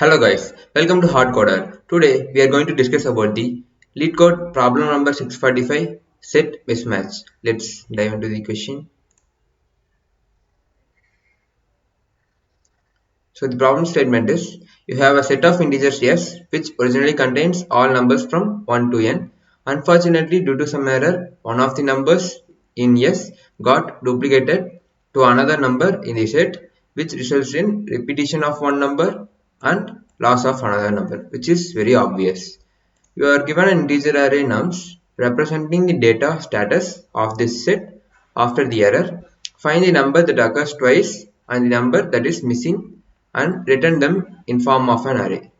Hello guys, welcome to Hardcoder. Today we are going to discuss about the lead code problem number 645 set mismatch. Let's dive into the question. So the problem statement is you have a set of integers s which originally contains all numbers from 1 to n. Unfortunately, due to some error, one of the numbers in s got duplicated to another number in the set, which results in repetition of one number and loss of another number, which is very obvious. You are given an integer array nums representing the data status of this set after the error. Find the number that occurs twice and the number that is missing and return them in form of an array.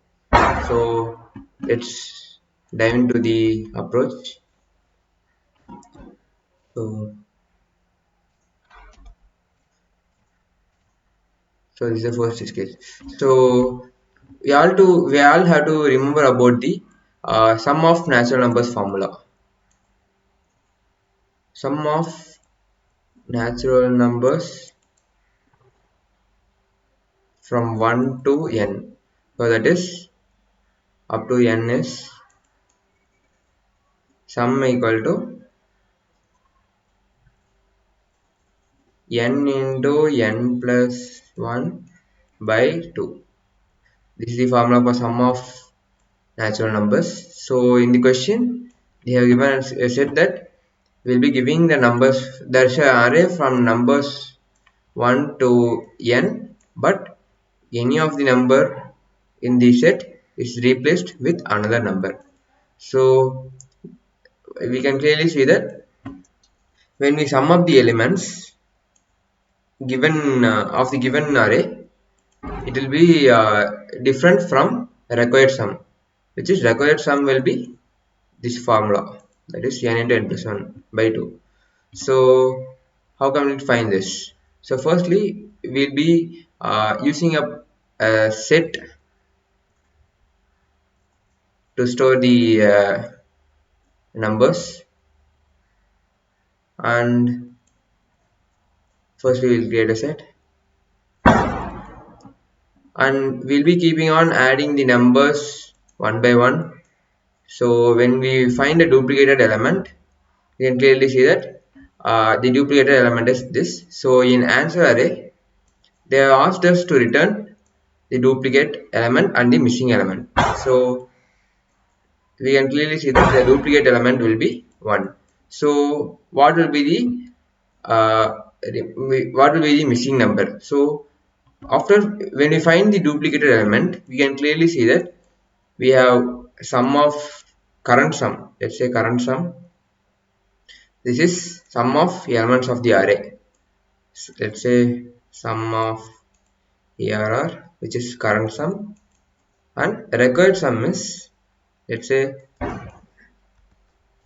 So let's dive into the approach. So, so this is the first case. So we all have to remember about the sum of natural numbers formula. Sum of natural numbers from 1 to n. So that is up to n is sum equal to n into n plus 1 by 2. This is the formula for sum of natural numbers. So in the question they have given us a set that we'll be giving the numbers. There's an array from numbers 1 to n, but any of the number in the set is replaced with another number. So we can clearly see that when we sum up the elements given of the given array, it will be different from required sum, which is required sum will be this formula, that is n into n plus 1 by 2. So how can we find this? So firstly we'll be using a set to store the numbers, and firstly we'll create a set and we'll be keeping on adding the numbers one by one. So when we find a duplicated element, you can clearly see that the duplicated element is this. So in answer array, they have asked us to return the duplicate element and the missing element. So we can clearly see that the duplicate element will be 1. So what will be the missing number? So after when we find the duplicated element, we can clearly see that we have sum of current sum. Let's say current sum. This is sum of elements of the array. So let's say sum of ARR, which is current sum, and required sum is, let's say,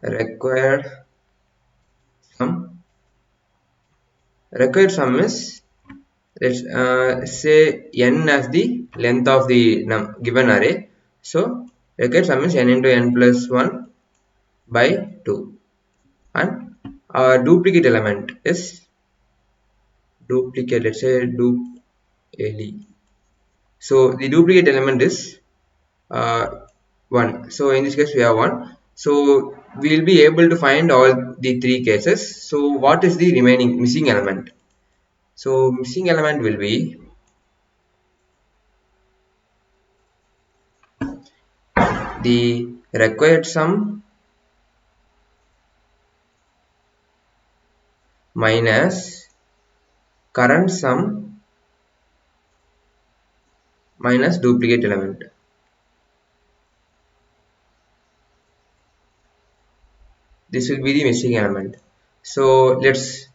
required sum. Required sum is, let's say n as the length of the given array. So required sum is n into n plus 1 by 2, and our duplicate element is duplicate. Let's say dup le. So the duplicate element is 1. So in this case we have 1. So we will be able to find all the three cases. So what is the remaining missing element? So missing element will be the required sum minus current sum minus duplicate element. This will be the missing element. So let's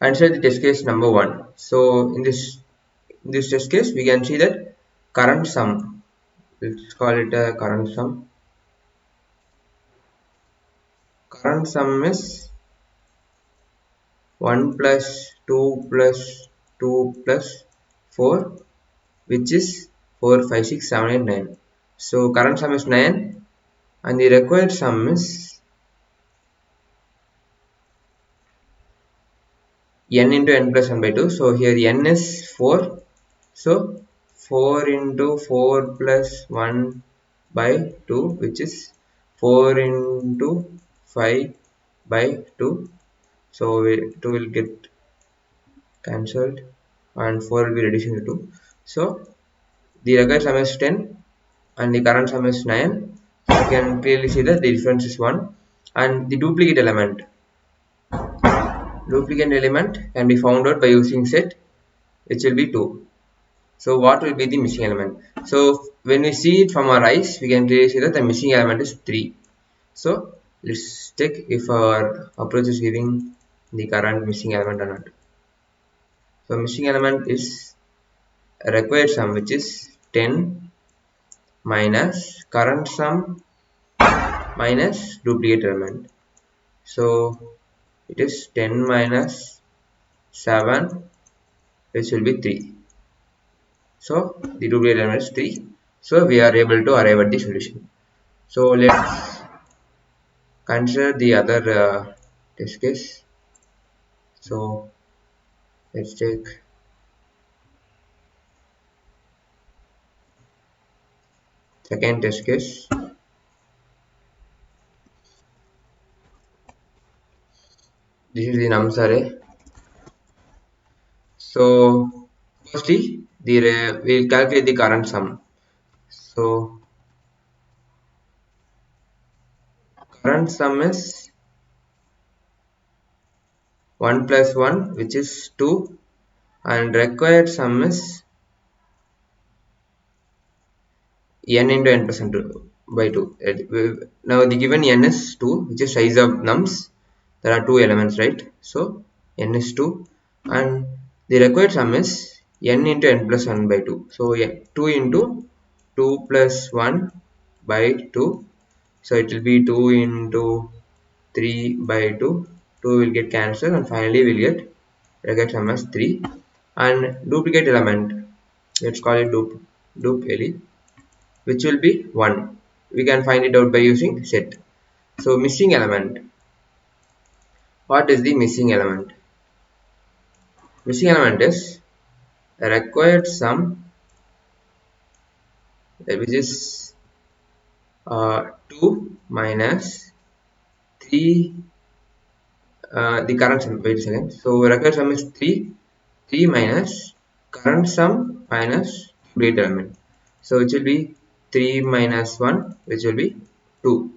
answer the test case number 1. So in this test case we can see that current sum, let's call it a current sum. Current sum is 1 plus 2 plus 2 plus 4, which is 4, 5, 6, 7, 8, 9. So current sum is 9 and the required sum is n into n plus 1 by 2. So here n is 4. So 4 into 4 plus 1 by 2, which is 4 into 5 by 2. So 2 will get cancelled and 4 will be reduced into 2. So the required sum is 10 and the current sum is 9. So you can clearly see that the difference is 1. And the duplicate element can be found out by using set, which will be 2. So what will be the missing element? So when we see it from our eyes, we can clearly see that the missing element is 3. So let's check if our approach is giving the current missing element or not. So missing element is required sum, which is 10 minus current sum minus duplicate element. So it is 10 minus 7, which will be 3. So the duplicate element is 3. So we are able to arrive at the solution. So let's consider the other test case. So let's take second test case. This is the nums array. So firstly, we'll calculate the current sum. So current sum is 1 plus 1, which is 2, and required sum is n into n plus n by 2. Now the given n is 2, which is size of nums. There are two elements, right? So n is 2 and the required sum is n into n plus 1 by 2. So 2 into 2 plus 1 by 2. So it will be 2 into 3 by 2. 2 will get cancelled and finally we'll get required sum as 3. And duplicate element, let's call it dup ele, which will be 1. We can find it out by using set. So missing element. What is the missing element? Missing element is a required sum, which is 2 minus 3, the current sum. Wait a second. So required sum is 3, 3 minus current sum minus duplicate element. So it will be 3 minus 1, which will be 2.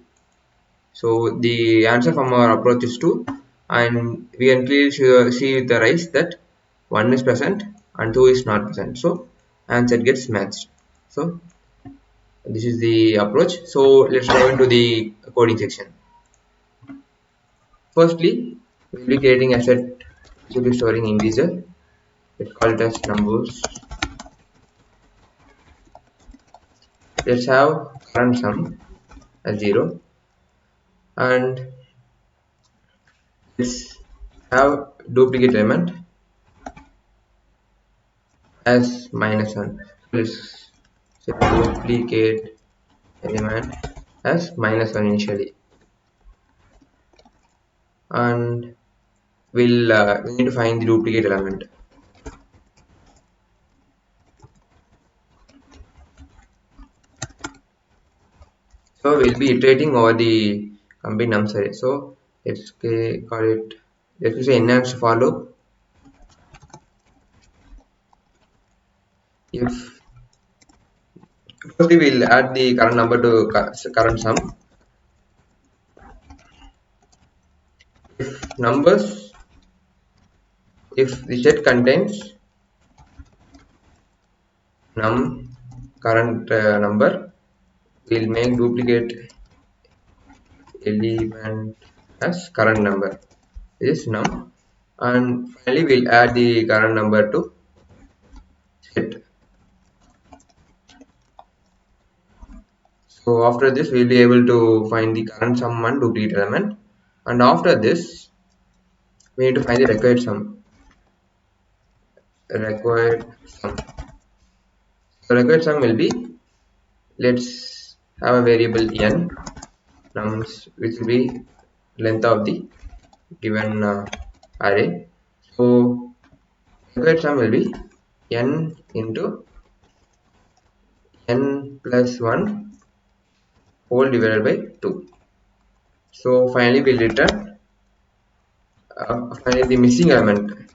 So the answer from our approach is 2, and we can clearly see with the eyes that 1 is present and 2 is not present. So answer gets matched. So this is the approach. So let's go into the coding section. Firstly, we will be creating a set which will be storing integer. Let's call it as numbers. Let's have current sum as 0 and let's have duplicate element as -1. Let's set duplicate element as -1 initially, and we need to find the duplicate element. So we'll be iterating over the complete nums array. So let's call it, let me say enhanced for loop. If firstly we'll add the current number to current sum. If numbers, if the set contains num current number, we'll make duplicate element as current number. This is num, and finally we'll add the current number to set. So after this we'll be able to find the current sum and duplicate element, and after this we need to find the required sum. So required sum will be, let's have a variable n nums, which will be length of the given array. So required sum will be n into n plus 1 whole divided by 2. So finally we'll return finally the missing element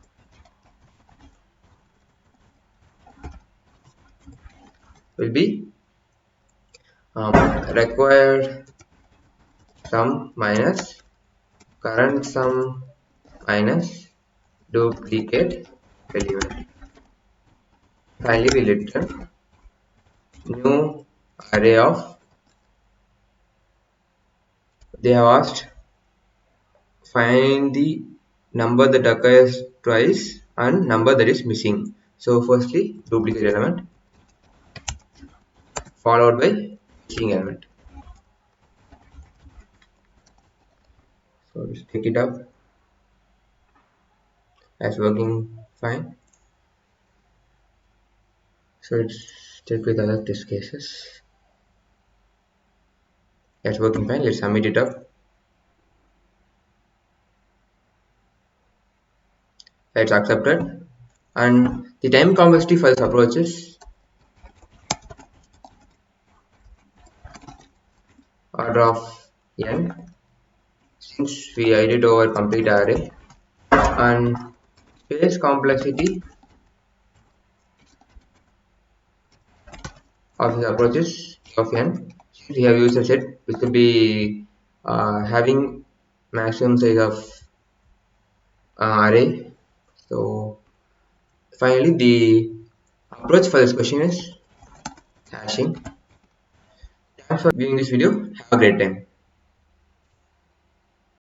will be required sum minus current sum minus duplicate element. Finally we'll return new array of, they have asked find the number that occurs twice and number that is missing. So firstly duplicate element followed by missing element. So let's pick it up as working fine. So let's check with other test cases. That's working fine. Let's submit it up. It's accepted. And the time complexity for this approach is order of n, since we iterate over complete array, and space complexity of this approach is of n, since we have used a set which will be having maximum size of array. So finally the approach for this question is hashing. Thanks for viewing this video. Have a great time.